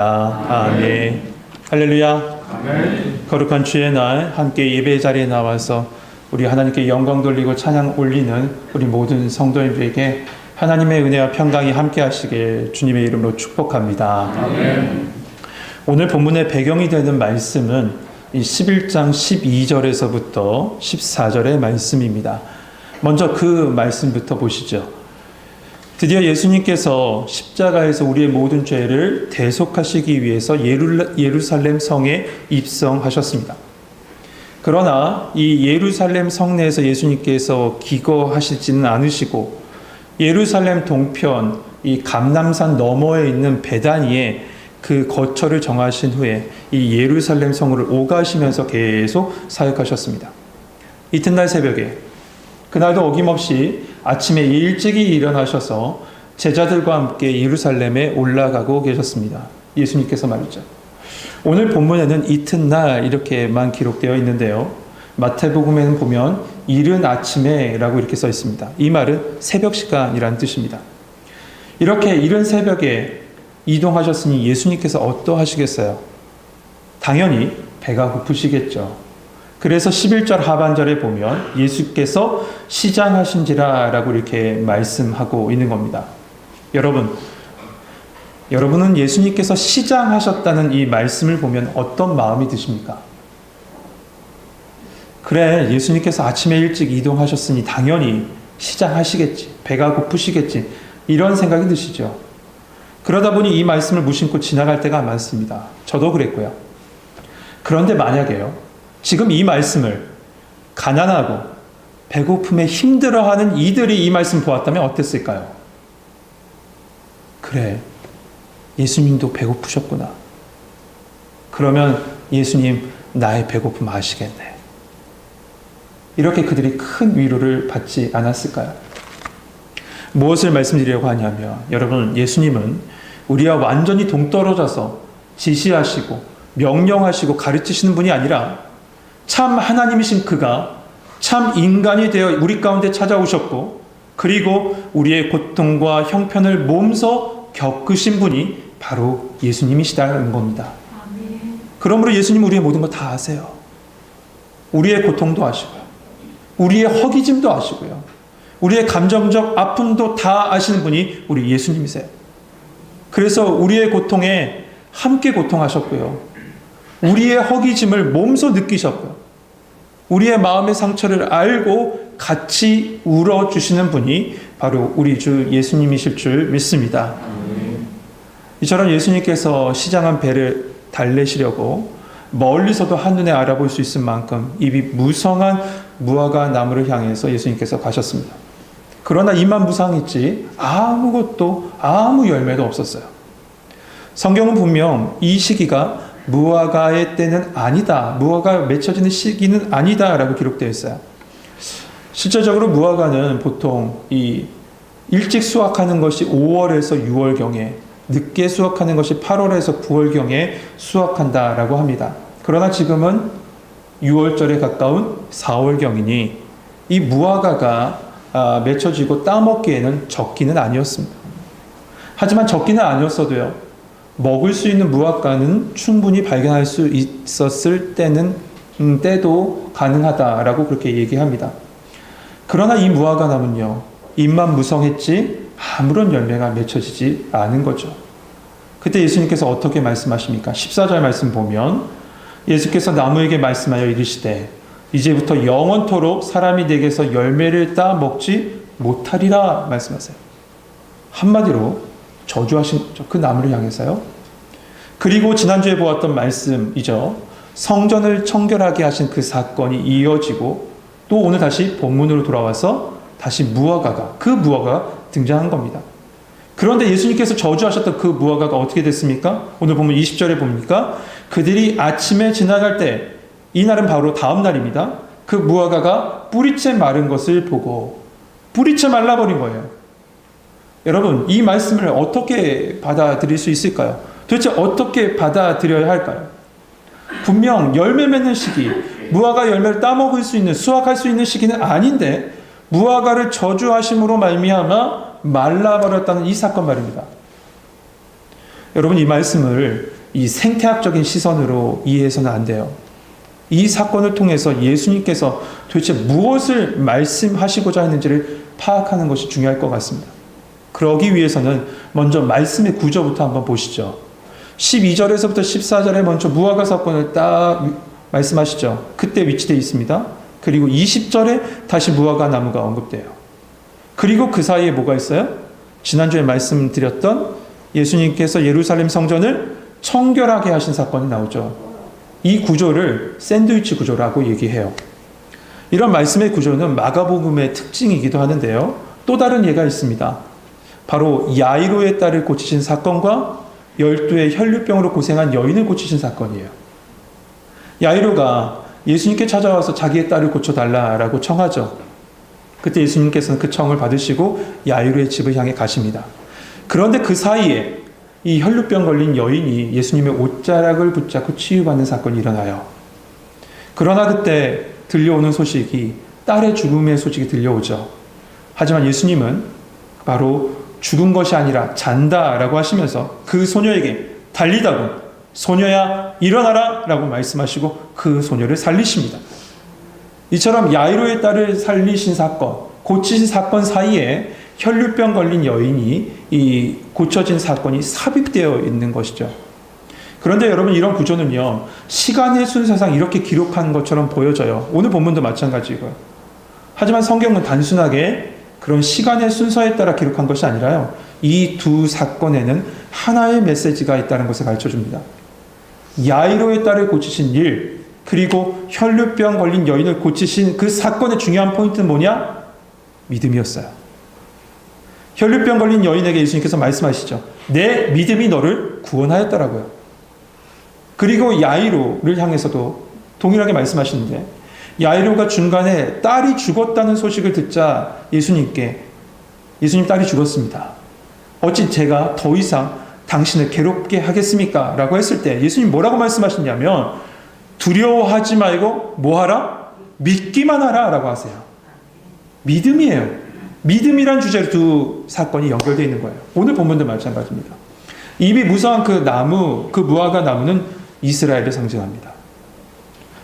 아멘. 할렐루야. 아멘. 거룩한 주의 날 함께 예배 자리에 나와서 우리 하나님께 영광 돌리고 찬양 올리는 우리 모든 성도님들에게 하나님의 은혜와 평강이 함께 하시길 주님의 이름으로 축복합니다. 아멘. 오늘 본문의 배경이 되는 말씀은 이 11장 12절에서부터 14절의 말씀입니다. 먼저 그 말씀부터 보시죠. 드디어 예수님께서 십자가에서 우리의 모든 죄를 대속하시기 위해서 예루살렘 성에 입성하셨습니다. 그러나 이 예루살렘 성내에서 예수님께서 기거하시지는 않으시고 예루살렘 동편 이 감람산 너머에 있는 베다니에 그 거처를 정하신 후에 이 예루살렘 성으로 오가시면서 계속 사역하셨습니다. 이튿날 새벽에 그날도 어김없이 아침에 일찍이 일어나셔서 제자들과 함께 예루살렘에 올라가고 계셨습니다. 예수님께서 말이죠. 오늘 본문에는 이튿날 이렇게만 기록되어 있는데요. 마태복음에는 보면 이른 아침에 라고 이렇게 써 있습니다. 이 말은 새벽 시간이라는 뜻입니다. 이렇게 이른 새벽에 이동하셨으니 예수님께서 어떠하시겠어요? 당연히 배가 고프시겠죠. 그래서 11절 하반절에 보면 예수께서 시장하신지라 라고 이렇게 말씀하고 있는 겁니다. 여러분은 예수님께서 시장하셨다는 이 말씀을 보면 어떤 마음이 드십니까? 그래, 예수님께서 아침에 일찍 이동하셨으니 당연히 시장하시겠지. 배가 고프시겠지. 이런 생각이 드시죠. 그러다 보니 이 말씀을 무심코 지나갈 때가 많습니다. 저도 그랬고요. 그런데 만약에요. 지금 이 말씀을 가난하고 배고픔에 힘들어하는 이들이 이 말씀 보았다면 어땠을까요? 그래, 예수님도 배고프셨구나. 그러면 예수님 나의 배고픔 아시겠네. 이렇게 그들이 큰 위로를 받지 않았을까요? 무엇을 말씀드리려고 하냐면 여러분, 예수님은 우리와 완전히 동떨어져서 지시하시고 명령하시고 가르치시는 분이 아니라 참 하나님이신 그가 참 인간이 되어 우리 가운데 찾아오셨고 그리고 우리의 고통과 형편을 몸소 겪으신 분이 바로 예수님이시다는 겁니다. 그러므로 예수님은 우리의 모든 것 다 아세요. 우리의 고통도 아시고요. 우리의 허기짐도 아시고요. 우리의 감정적 아픔도 다 아시는 분이 우리 예수님이세요. 그래서 우리의 고통에 함께 고통하셨고요. 우리의 허기짐을 몸소 느끼셨고요. 우리의 마음의 상처를 알고 같이 울어주시는 분이 바로 우리 주 예수님이실 줄 믿습니다. 이처럼 예수님께서 시장한 배를 달래시려고 멀리서도 한눈에 알아볼 수 있을 만큼 입이 무성한 무화과 나무를 향해서 예수님께서 가셨습니다. 그러나 입만 무성했지 아무것도 아무 열매도 없었어요. 성경은 분명 이 시기가 무화과의 때는 아니다. 무화과가 맺혀지는 시기는 아니다. 라고 기록되어 있어요. 실제적으로 무화과는 보통 이 일찍 수확하는 것이 5월에서 6월경에 늦게 수확하는 것이 8월에서 9월경에 수확한다. 라고 합니다. 그러나 지금은 6월절에 가까운 4월경이니 이 무화과가 맺혀지고 따먹기에는 적기는 아니었습니다. 하지만 적기는 아니었어도요. 먹을 수 있는 무화과는 충분히 발견할 수 있었을 때도 가능하다라고 그렇게 얘기합니다. 그러나 이 무화과 나무는요, 잎만 무성했지 아무런 열매가 맺혀지지 않은 거죠. 그때 예수님께서 어떻게 말씀하십니까? 14절 말씀 보면 예수께서 나무에게 말씀하여 이르시되 이제부터 영원토록 사람이 내게서 열매를 따 먹지 못하리라 말씀하세요. 한마디로 저주하신 거죠. 그 나무를 향해서요. 그리고 지난주에 보았던 말씀이죠. 성전을 청결하게 하신 그 사건이 이어지고 또 오늘 다시 본문으로 돌아와서 다시 무화과가 그 무화과가 등장한 겁니다. 그런데 예수님께서 저주하셨던 그 무화과가 어떻게 됐습니까? 오늘 보면 20절에 봅니까? 그들이 아침에 지나갈 때 이날은 바로 다음 날입니다. 그 무화과가 뿌리째 마른 것을 보고 뿌리째 말라버린 거예요. 여러분, 이 말씀을 어떻게 받아들일 수 있을까요? 도대체 어떻게 받아들여야 할까요? 분명 열매 맺는 시기, 무화과 열매를 따먹을 수 있는, 수확할 수 있는 시기는 아닌데 무화과를 저주하심으로 말미암아 말라버렸다는 이 사건 말입니다. 여러분, 이 말씀을 이 생태학적인 시선으로 이해해서는 안 돼요. 이 사건을 통해서 예수님께서 도대체 무엇을 말씀하시고자 했는지를 파악하는 것이 중요할 것 같습니다. 그러기 위해서는 먼저 말씀의 구조부터 한번 보시죠. 12절에서부터 14절에 먼저 무화과 사건을 딱 말씀하시죠. 그때 위치되어 있습니다. 그리고 20절에 다시 무화과 나무가 언급돼요. 그리고 그 사이에 뭐가 있어요? 지난주에 말씀드렸던 예수님께서 예루살렘 성전을 청결하게 하신 사건이 나오죠. 이 구조를 샌드위치 구조라고 얘기해요. 이런 말씀의 구조는 마가복음의 특징이기도 하는데요. 또 다른 예가 있습니다. 바로 야이로의 딸을 고치신 사건과 12의 혈류병으로 고생한 여인을 고치신 사건이에요. 야이로가 예수님께 찾아와서 자기의 딸을 고쳐달라고 청하죠. 그때 예수님께서는 그 청을 받으시고 야이로의 집을 향해 가십니다. 그런데 그 사이에 이 혈류병 걸린 여인이 예수님의 옷자락을 붙잡고 치유받는 사건이 일어나요. 그러나 그때 들려오는 소식이 딸의 죽음의 소식이 들려오죠. 하지만 예수님은 바로 죽은 것이 아니라 잔다라고 하시면서 그 소녀에게 달리다군 소녀야 일어나라 라고 말씀하시고 그 소녀를 살리십니다. 이처럼 야이로의 딸을 살리신 사건, 고치신 사건 사이에 혈류병 걸린 여인이 이 고쳐진 사건이 삽입되어 있는 것이죠. 그런데 여러분, 이런 구조는요, 시간의 순서상 이렇게 기록한 것처럼 보여져요. 오늘 본문도 마찬가지고요. 하지만 성경은 단순하게 그런 시간의 순서에 따라 기록한 것이 아니라요, 이 두 사건에는 하나의 메시지가 있다는 것을 가르쳐 줍니다. 야이로의 딸을 고치신 일, 그리고 혈류병 걸린 여인을 고치신 그 사건의 중요한 포인트는 뭐냐? 믿음이었어요. 혈류병 걸린 여인에게 예수님께서 말씀하시죠. 내 믿음이 너를 구원하였다라고요. 그리고 야이로를 향해서도 동일하게 말씀하시는데, 야이로가 중간에 딸이 죽었다는 소식을 듣자 예수님 딸이 죽었습니다. 어찌 제가 더 이상 당신을 괴롭게 하겠습니까? 라고 했을 때 예수님 뭐라고 말씀하시냐면, 두려워하지 말고 뭐하라? 믿기만 하라 라고 하세요. 믿음이에요. 믿음이란 주제로 두 사건이 연결되어 있는 거예요. 오늘 본문도 마찬가지입니다. 입이 무성한 그 나무, 그 무화과 나무는 이스라엘을 상징합니다.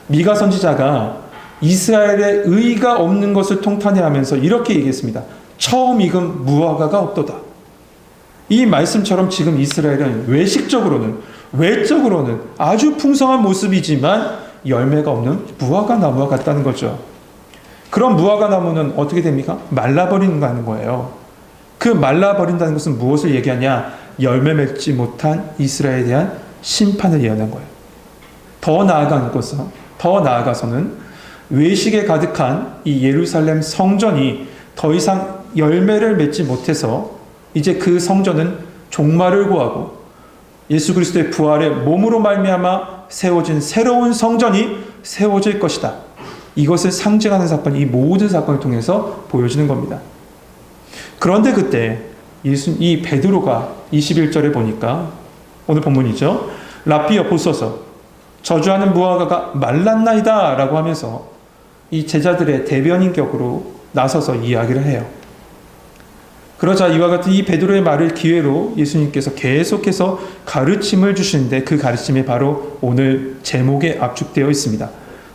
미가 선지자가 이스라엘의 의가 없는 것을 통탄해하면서 이렇게 얘기했습니다. 처음 익은 무화과가 없도다. 이 말씀처럼 지금 이스라엘은 외적으로는 아주 풍성한 모습이지만 열매가 없는 무화과 나무와 같다는 거죠. 그런 무화과 나무는 어떻게 됩니까? 말라버린다는 거예요. 그 말라버린다는 것은 무엇을 얘기하냐? 열매 맺지 못한 이스라엘에 대한 심판을 예언한 거예요. 더 나아가서는 외식에 가득한 이 예루살렘 성전이 더 이상 열매를 맺지 못해서 이제 그 성전은 종말을 구하고 예수 그리스도의 부활의 몸으로 말미암아 세워진 새로운 성전이 세워질 것이다. 이것을 상징하는 사건이 이 모든 사건을 통해서 보여지는 겁니다. 그런데 그때 이 베드로가 21절에 보니까 오늘 본문이죠. 라피여 보소서 저주하는 무화과가 말랐나이다 라고 하면서 이 제자들의 대변인 격으로 나서서 이야기를 해요. 그러자 이와 같은 이 베드로의 말을 기회로 예수님께서 계속해서 가르침을 주시는데 그 가르침이 바로 오늘 제목에 압축되어 있습니다.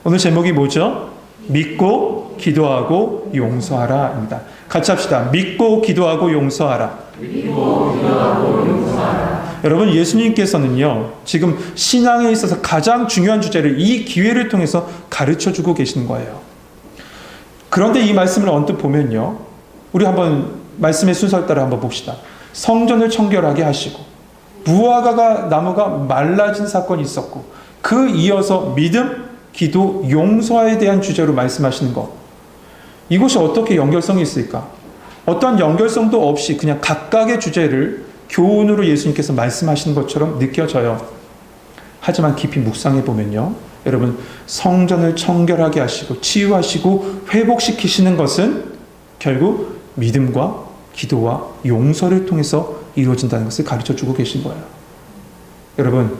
오늘 제목이 뭐죠? 믿고 기도하고 용서하라입니다. 같이 합시다. 믿고 기도하고 용서하라. 믿고 기도하고 용서하라. 여러분, 예수님께서는요, 지금 신앙에 있어서 가장 중요한 주제를 이 기회를 통해서 가르쳐주고 계시는 거예요. 그런데 이 말씀을 언뜻 보면요, 우리 한번 말씀의 순서에 따라 한번 봅시다. 성전을 청결하게 하시고 무화과 나무가 말라진 사건이 있었고 그 이어서 믿음, 기도, 용서에 대한 주제로 말씀하시는 것, 이것이 어떻게 연결성이 있을까? 어떤 연결성도 없이 그냥 각각의 주제를 교훈으로 예수님께서 말씀하시는 것처럼 느껴져요. 하지만 깊이 묵상해 보면요, 여러분, 성전을 청결하게 하시고 치유하시고 회복시키시는 것은 결국 믿음과 기도와 용서를 통해서 이루어진다는 것을 가르쳐주고 계신 거예요. 여러분,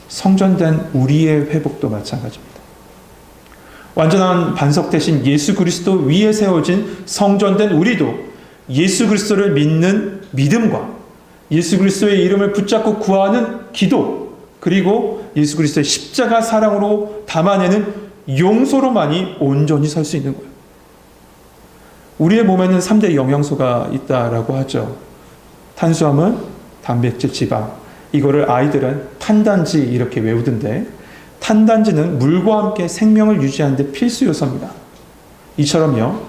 성전된 우리의 회복도 마찬가지입니다. 완전한 반석 대신 예수 그리스도 위에 세워진 성전된 우리도 예수 그리스도를 믿는 믿음과 예수 그리스도의 이름을 붙잡고 구하는 기도, 그리고 예수 그리스도의 십자가 사랑으로 담아내는 용서로만이 온전히 설 수 있는 거예요. 우리의 몸에는 3대 영양소가 있다라고 하죠. 탄수화물, 단백질, 지방. 이거를 아이들은 탄단지 이렇게 외우던데, 탄단지는 물과 함께 생명을 유지하는 데 필수 요소입니다. 이처럼요,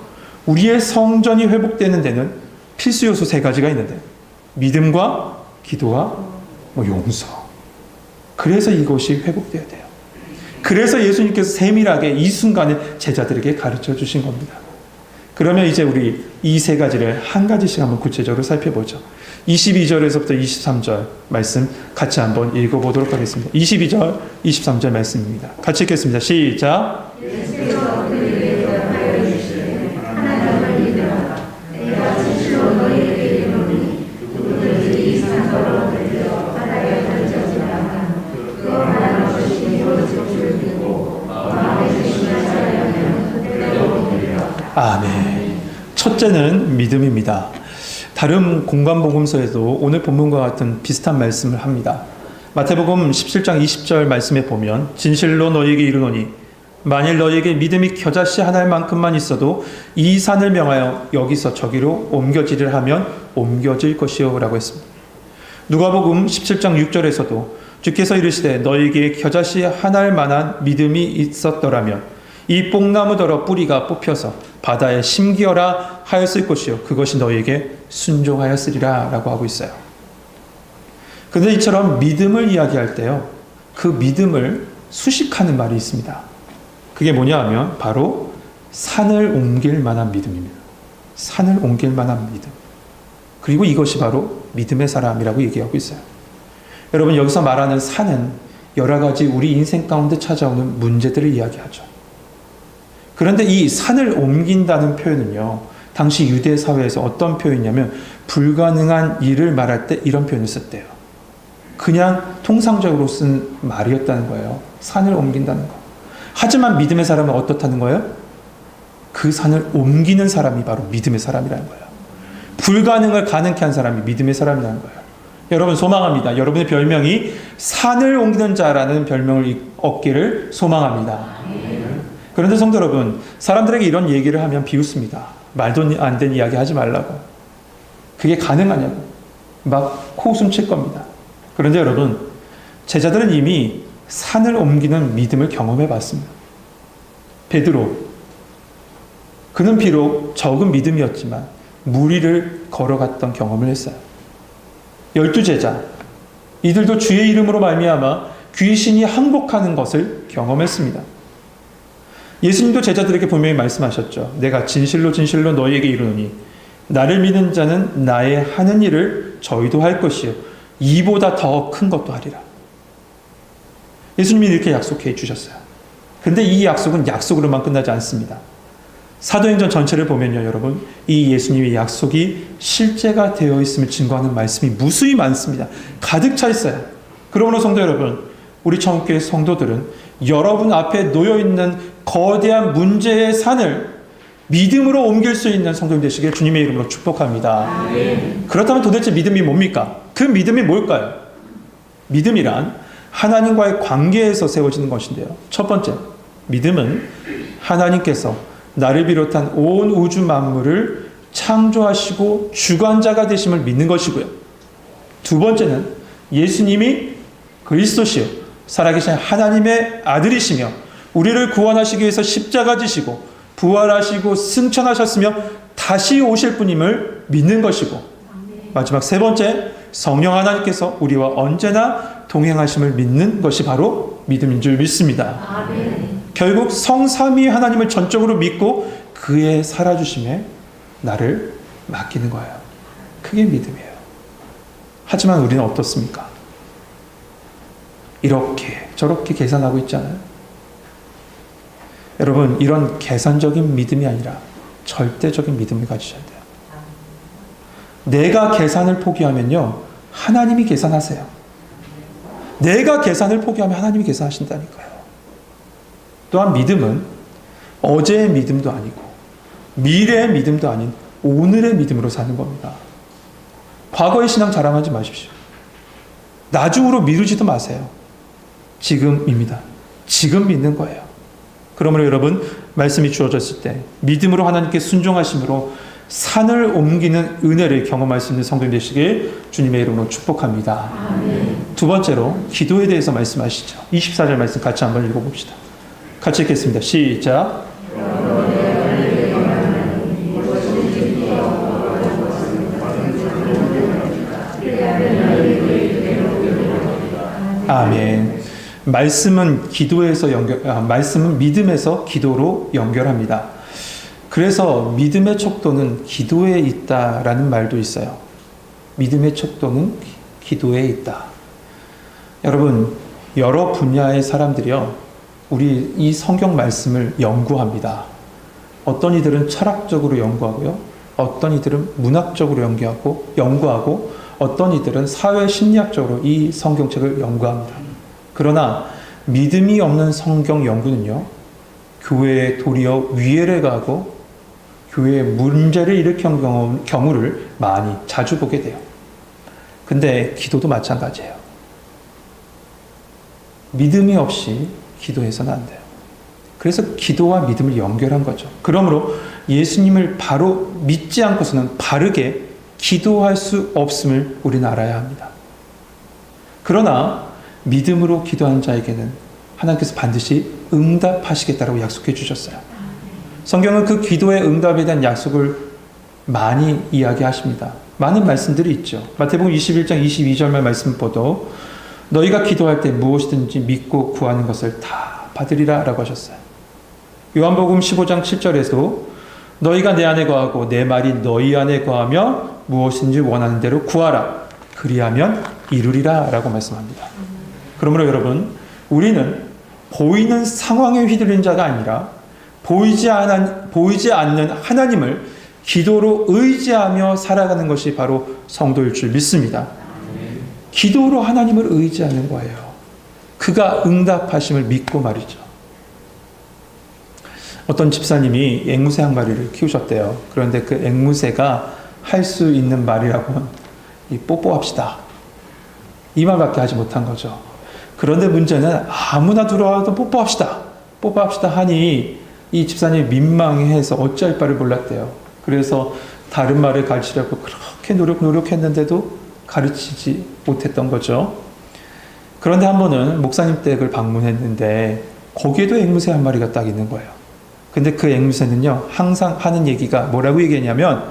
우리의 성전이 회복되는 데는 필수 요소 3가지가 있는데, 믿음과 기도와 용서. 그래서 이것이 회복되어야 돼요. 그래서 예수님께서 세밀하게 이 순간에 제자들에게 가르쳐 주신 겁니다. 그러면 이제 우리 이 3가지를 한 가지씩 한번 구체적으로 살펴보죠. 22절에서부터 23절 말씀 같이 한번 읽어보도록 하겠습니다. 22절, 23절 말씀입니다. 같이 읽겠습니다. 시작. 아멘. 첫째는 믿음입니다. 다른 공관복음서에도 오늘 본문과 같은 비슷한 말씀을 합니다. 마태복음 17장 20절 말씀에 보면 진실로 너희에게 이르노니 만일 너희에게 믿음이 겨자씨 하나일 만큼만 있어도 이 산을 명하여 여기서 저기로 옮겨지를 하면 옮겨질 것이요 라고 했습니다. 누가복음 17장 6절에서도 주께서 이르시되 너희에게 겨자씨 하나일 만한 믿음이 있었더라면 이 뽕나무더러 뿌리가 뽑혀서 바다에 심기어라 하였을 것이요 그것이 너희에게 순종하였으리라 라고 하고 있어요. 그런데 이처럼 믿음을 이야기할 때요, 그 믿음을 수식하는 말이 있습니다. 그게 뭐냐 하면 바로 산을 옮길 만한 믿음입니다. 산을 옮길 만한 믿음. 그리고 이것이 바로 믿음의 사람이라고 얘기하고 있어요. 여러분, 여기서 말하는 산은 여러 가지 우리 인생 가운데 찾아오는 문제들을 이야기하죠. 그런데 이 산을 옮긴다는 표현은요, 당시 유대 사회에서 어떤 표현이냐면 불가능한 일을 말할 때 이런 표현을 썼대요. 그냥 통상적으로 쓴 말이었다는 거예요. 산을 옮긴다는 거. 하지만 믿음의 사람은 어떻다는 거예요? 그 산을 옮기는 사람이 바로 믿음의 사람이라는 거예요. 불가능을 가능케 한 사람이 믿음의 사람이라는 거예요. 여러분, 소망합니다. 여러분의 별명이 산을 옮기는 자라는 별명을 얻기를 소망합니다. 그런데 성도 여러분, 사람들에게 이런 얘기를 하면 비웃습니다. 말도 안 되는 이야기 하지 말라고. 그게 가능하냐고. 막 코웃음 칠 겁니다. 그런데 여러분, 제자들은 이미 산을 옮기는 믿음을 경험해 봤습니다. 베드로, 그는 비록 적은 믿음이었지만 물 위를 걸어갔던 경험을 했어요. 12제자, 이들도 주의 이름으로 말미암아 귀신이 항복하는 것을 경험했습니다. 예수님도 제자들에게 분명히 말씀하셨죠. 내가 진실로 진실로 너희에게 이르노니 나를 믿는 자는 나의 하는 일을 저희도 할 것이요 이보다 더 큰 것도 하리라. 예수님이 이렇게 약속해 주셨어요. 근데 이 약속은 약속으로만 끝나지 않습니다. 사도행전 전체를 보면요, 여러분, 이 예수님의 약속이 실제가 되어 있음을 증거하는 말씀이 무수히 많습니다. 가득 차 있어요. 그러므로 성도 여러분, 우리 천국교회 성도들은 여러분 앞에 놓여있는 거대한 문제의 산을 믿음으로 옮길 수 있는 성도님 되시길 주님의 이름으로 축복합니다. 아멘. 그렇다면 도대체 믿음이 뭡니까? 그 믿음이 뭘까요? 믿음이란 하나님과의 관계에서 세워지는 것인데요. 첫 번째, 믿음은 하나님께서 나를 비롯한 온 우주 만물을 창조하시고 주관자가 되심을 믿는 것이고요. 두 번째는 예수님이 그리스도시요 살아계신 하나님의 아들이시며 우리를 구원하시기 위해서 십자가 지시고 부활하시고 승천하셨으며 다시 오실 분임을 믿는 것이고, 마지막 세 번째, 성령 하나님께서 우리와 언제나 동행하심을 믿는 것이 바로 믿음인 줄 믿습니다. 아멘. 결국 성삼위 하나님을 전적으로 믿고 그의 살아주심에 나를 맡기는 거예요. 그게 믿음이에요. 하지만 우리는 어떻습니까? 이렇게 저렇게 계산하고 있잖아요. 여러분, 이런 계산적인 믿음이 아니라 절대적인 믿음을 가지셔야 돼요. 내가 계산을 포기하면요, 하나님이 계산하세요. 내가 계산을 포기하면 하나님이 계산하신다니까요. 또한 믿음은 어제의 믿음도 아니고 미래의 믿음도 아닌 오늘의 믿음으로 사는 겁니다. 과거의 신앙 자랑하지 마십시오. 나중으로 미루지도 마세요. 지금입니다. 지금 믿는 거예요. 그러므로 여러분, 말씀이 주어졌을 때 믿음으로 하나님께 순종하심으로 산을 옮기는 은혜를 경험할 수 있는 성도님 되시길 주님의 이름으로 축복합니다. 아멘. 두 번째로 기도에 대해서 말씀하시죠. 24절 말씀 같이 한번 읽어봅시다. 같이 읽겠습니다. 시작. 아멘. 말씀은 말씀은 믿음에서 기도로 연결합니다. 그래서 믿음의 척도는 기도에 있다라는 말도 있어요. 믿음의 척도는 기도에 있다. 여러분, 여러 분야의 사람들이요, 우리 이 성경 말씀을 연구합니다. 어떤 이들은 철학적으로 연구하고요, 어떤 이들은 문학적으로 연구하고, 어떤 이들은 사회 심리학적으로 이 성경책을 연구합니다. 그러나 믿음이 없는 성경 연구는요, 교회에 도리어 위해를 가고 교회에 문제를 일으킨 경우를 자주 보게 돼요. 근데 기도도 마찬가지예요. 믿음이 없이 기도해서는 안 돼요. 그래서 기도와 믿음을 연결한 거죠. 그러므로 예수님을 바로 믿지 않고서는 바르게 기도할 수 없음을 우리는 알아야 합니다. 그러나 믿음으로 기도하는 자에게는 하나님께서 반드시 응답하시겠다라고 약속해 주셨어요. 성경은 그 기도의 응답에 대한 약속을 많이 이야기하십니다. 많은 말씀들이 있죠. 마태복음 21장 22절만 말씀 보도 너희가 기도할 때 무엇이든지 믿고 구하는 것을 다 받으리라 라고 하셨어요. 요한복음 15장 7절에도 너희가 내 안에 거하고 내 말이 너희 안에 거하며 무엇인지 원하는 대로 구하라. 그리하면 이루리라 라고 말씀합니다. 그러므로 여러분, 우리는 보이는 상황에 휘둘린 자가 아니라 보이지 않는 하나님을 기도로 의지하며 살아가는 것이 바로 성도일 줄 믿습니다. 기도로 하나님을 의지하는 거예요. 그가 응답하심을 믿고 말이죠. 어떤 집사님이 앵무새 한 마리를 키우셨대요. 그런데 그 앵무새가 할 수 있는 말이라고는 뽀뽀합시다. 이 말밖에 하지 못한 거죠. 그런데 문제는 아무나 들어와도 뽀뽀합시다 하니 이 집사님이 민망해서 어찌할 바를 몰랐대요. 그래서 다른 말을 가르치려고 그렇게 노력했는데도 가르치지 못했던 거죠. 그런데 한 번은 목사님 댁을 방문했는데 거기에도 앵무새 한 마리가 딱 있는 거예요. 근데 그 앵무새는요, 항상 하는 얘기가 뭐라고 얘기했냐면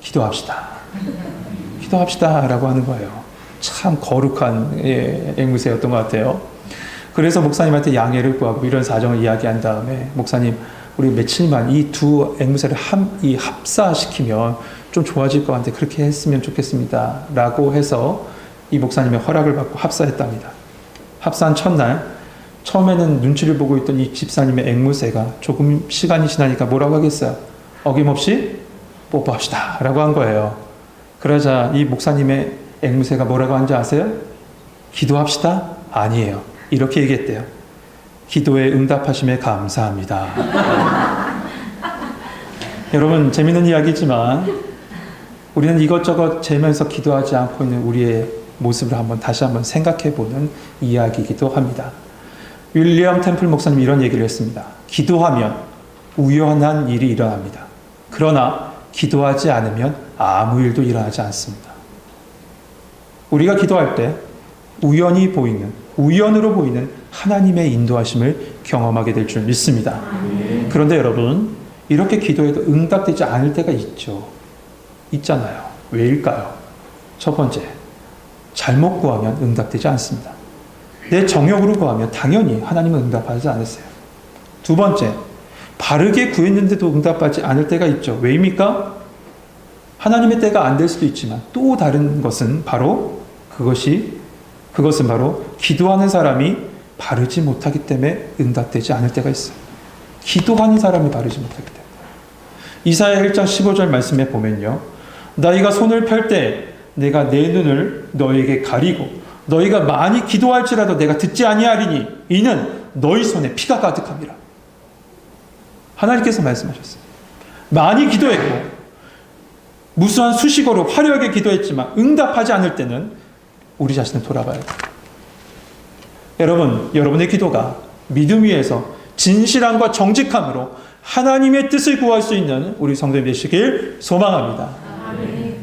기도합시다 라고 하는 거예요. 참 거룩한 앵무새였던 것 같아요. 그래서 목사님한테 양해를 구하고 이런 사정을 이야기한 다음에 목사님, 우리 며칠만 이 두 앵무새를 합사시키면 좀 좋아질 것 같은데 그렇게 했으면 좋겠습니다 라고 해서 이 목사님의 허락을 받고 합사했답니다. 합사한 첫날, 처음에는 눈치를 보고 있던 이 집사님의 앵무새가 조금 시간이 지나니까 뭐라고 하겠어요? 어김없이 뽀뽀합시다 라고 한 거예요. 그러자 이 목사님의 앵무새가 뭐라고 한지 아세요? 기도합시다? 아니에요. 이렇게 얘기했대요. 기도에 응답하심에 감사합니다. 여러분, 재밌는 이야기지만 우리는 이것저것 재면서 기도하지 않고 있는 우리의 모습을 다시 한번 생각해보는 이야기이기도 합니다. 윌리엄 템플 목사님이 이런 얘기를 했습니다. 기도하면 우연한 일이 일어납니다. 그러나 기도하지 않으면 아무 일도 일어나지 않습니다. 우리가 기도할 때 우연으로 보이는 하나님의 인도하심을 경험하게 될 줄 믿습니다. 그런데 여러분, 이렇게 기도해도 응답되지 않을 때가 있잖아요. 왜일까요? 첫 번째, 잘못 구하면 응답되지 않습니다. 내 정욕으로 구하면 당연히 하나님은 응답하지 않으세요. 두 번째, 바르게 구했는데도 응답하지 않을 때가 있죠. 왜입니까? 하나님의 때가 안 될 수도 있지만 또 다른 것은 그것은 바로 기도하는 사람이 바르지 못하기 때문에 응답되지 않을 때가 있어요. 기도하는 사람이 바르지 못하기 때문에. 이사야 1장 15절 말씀에 보면요, 너희가 손을 펼 때 내가 내 눈을 너희에게 가리고 너희가 많이 기도할지라도 내가 듣지 아니하리니 이는 너희 손에 피가 가득함이라. 하나님께서 말씀하셨어요. 많이 기도했고 무수한 수식어로 화려하게 기도했지만 응답하지 않을 때는 우리 자신을 돌아봐야 돼요. 여러분, 여러분의 기도가 믿음 위에서 진실함과 정직함으로 하나님의 뜻을 구할 수 있는 우리 성도님 되시길 소망합니다.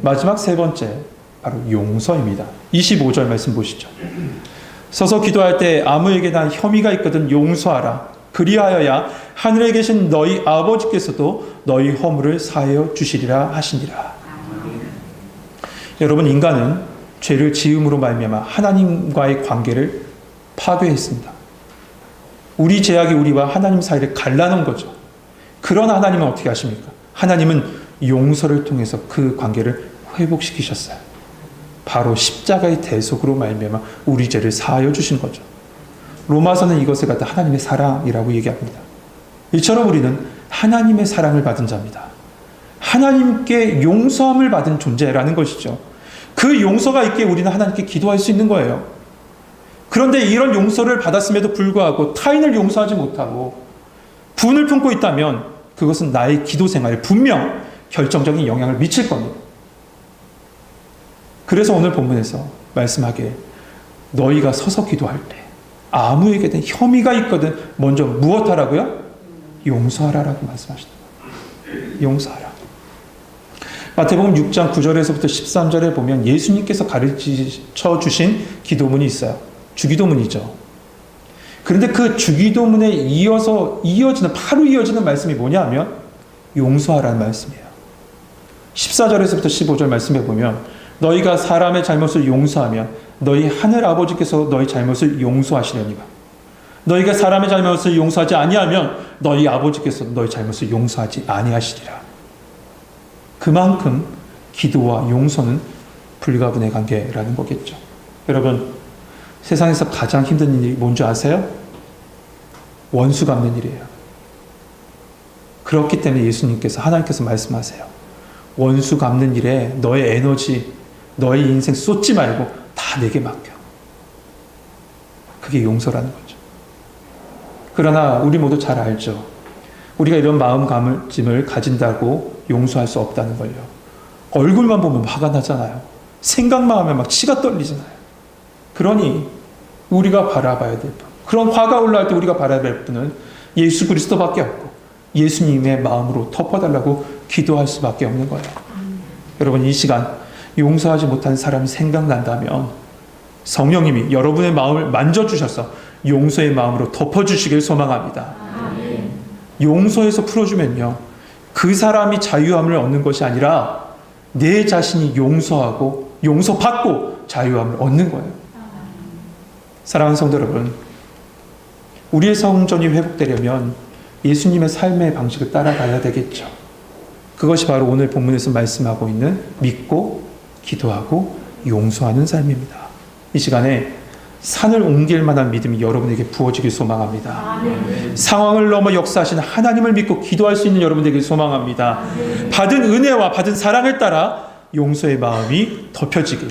마지막 세 번째, 바로 용서입니다. 25절 말씀 보시죠. 서서 기도할 때 아무에게나 혐의가 있거든 용서하라. 그리하여야 하늘에 계신 너희 아버지께서도 너희 허물을 사하여 주시리라 하시니라. 여러분, 인간은 죄를 지음으로 말미암아 하나님과의 관계를 파괴했습니다. 우리 죄악이 우리와 하나님 사이를 갈라놓은 거죠. 그러나 하나님은 어떻게 하십니까? 하나님은 용서를 통해서 그 관계를 회복시키셨어요. 바로 십자가의 대속으로 말미암아 우리 죄를 사하여 주신 거죠. 로마서는 이것을 갖다 하나님의 사랑이라고 얘기합니다. 이처럼 우리는 하나님의 사랑을 받은 자입니다. 하나님께 용서함을 받은 존재라는 것이죠. 그 용서가 있기에 우리는 하나님께 기도할 수 있는 거예요. 그런데 이런 용서를 받았음에도 불구하고 타인을 용서하지 못하고 분을 품고 있다면 그것은 나의 기도 생활에 분명 결정적인 영향을 미칠 겁니다. 그래서 오늘 본문에서 말씀하기에 너희가 서서 기도할 때 아무에게든 혐의가 있거든 먼저 무엇하라고요? 용서하라라고 말씀하시는 거예요. 용서하라. 마태복음 6장 9절에서부터 13절에 보면 예수님께서 가르쳐 주신 기도문이 있어요. 주기도문이죠. 그런데 그 주기도문에 바로 이어지는 말씀이 뭐냐 하면 용서하라는 말씀이에요. 14절에서부터 15절 말씀에 보면 너희가 사람의 잘못을 용서하면 너희 하늘 아버지께서 너희 잘못을 용서하시려니와 너희가 사람의 잘못을 용서하지 아니하면 너희 아버지께서 너희 잘못을 용서하지 아니하시리라. 그만큼 기도와 용서는 불가분의 관계라는 거겠죠. 여러분, 세상에서 가장 힘든 일이 뭔지 아세요? 원수 갚는 일이에요. 그렇기 때문에 예수님께서, 하나님께서 말씀하세요. 원수 갚는 일에 너의 에너지, 너의 인생 쏟지 말고 다 내게 맡겨. 그게 용서라는 거죠. 그러나 우리 모두 잘 알죠. 우리가 이런 마음가짐을 가진다고 용서할 수 없다는 걸요. 얼굴만 보면 화가 나잖아요. 생각만 하면 막 치가 떨리잖아요. 그러니 우리가 바라봐야 될 분, 그런 화가 올라올 때 우리가 바라봐야 될 분은 예수 그리스도밖에 없고 예수님의 마음으로 덮어달라고 기도할 수밖에 없는 거예요. 여러분, 이 시간 용서하지 못한 사람이 생각난다면 성령님이 여러분의 마음을 만져주셔서 용서의 마음으로 덮어주시길 소망합니다. 용서해서 풀어주면요, 그 사람이 자유함을 얻는 것이 아니라 내 자신이 용서하고 용서받고 자유함을 얻는 거예요. 사랑하는 성도 여러분, 우리의 성전이 회복되려면 예수님의 삶의 방식을 따라가야 되겠죠. 그것이 바로 오늘 본문에서 말씀하고 있는 믿고 기도하고 용서하는 삶입니다. 이 시간에 산을 옮길 만한 믿음이 여러분에게 부어지길 소망합니다. 상황을 넘어 역사하시는 하나님을 믿고 기도할 수 있는 여러분에게 소망합니다. 받은 은혜와 받은 사랑을 따라 용서의 마음이 덮여지길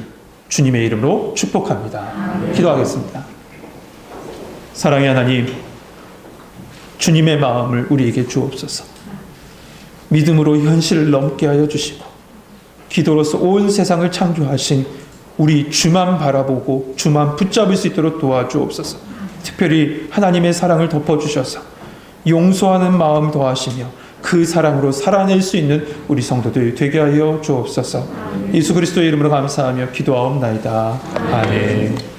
주님의 이름으로 축복합니다. 기도하겠습니다. 사랑의 하나님, 주님의 마음을 우리에게 주옵소서. 믿음으로 현실을 넘게 하여 주시고 기도로서 온 세상을 창조하신 우리 주만 바라보고 주만 붙잡을 수 있도록 도와주옵소서. 특별히 하나님의 사랑을 덮어주셔서 용서하는 마음 더하시며 그 사랑으로 살아낼 수 있는 우리 성도들 되게 하여 주옵소서. 예수 그리스도의 이름으로 감사하며 기도하옵나이다. 아멘.